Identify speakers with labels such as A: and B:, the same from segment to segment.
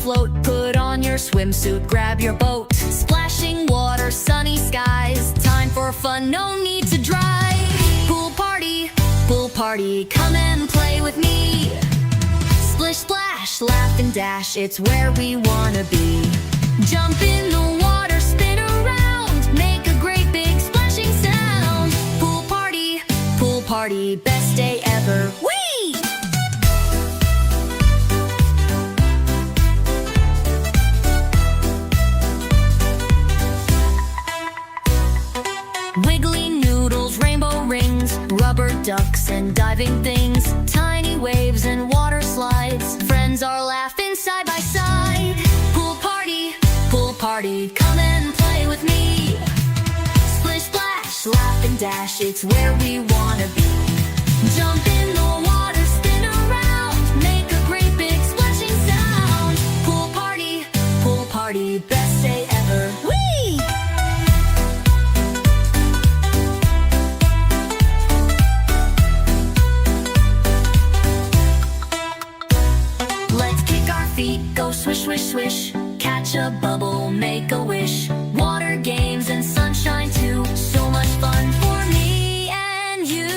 A: float. Put on your swimsuit, grab your boat. Splashing water, sunny skies. Time for fun, no need to dry. Pool party, come and play with me. Splish splash, laugh and dash, it's where we wanna be. Jump in the water, spin around, make a great big splashing sound. Pool party, best day ever. Whee! Wiggly noodles, rainbow rings, rubber ducks and diving things. Tiny waves and water slides, friends are laughing side by side. Pool party, come and play with me. Splish splash, laugh and dash, it's where we wanna be. Jump in the water, spin around, make a great big splashing sound. Pool party, best day ever. Whee! Let's kick our feet, go swish, swish, swish. Catch a bubble, make a wish. Water games and sunshine too. So much fun for me and you.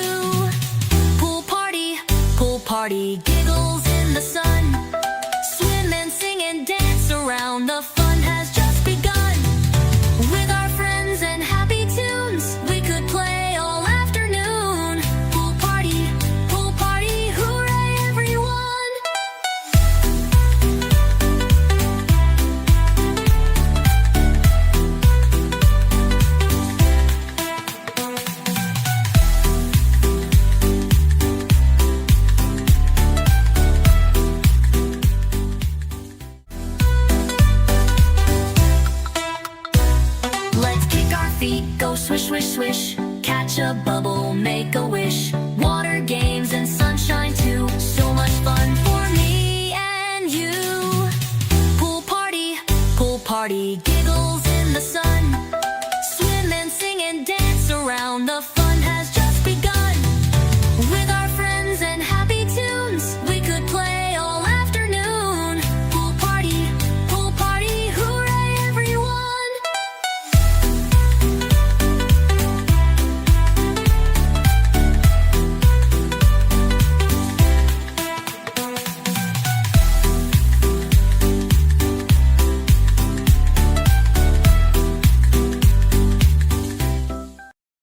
A: Pool party, giggles in the sun. Swim and sing and dance around. The fun has just begun. With our friends and happy tunes, we could play all afternoon. Pool party, hooray everyone! Let's kick our feet, go swish, swish, swish. Catch a bubble, make a wish. Water games and sunshine too. So much fun for me and you. Pool party,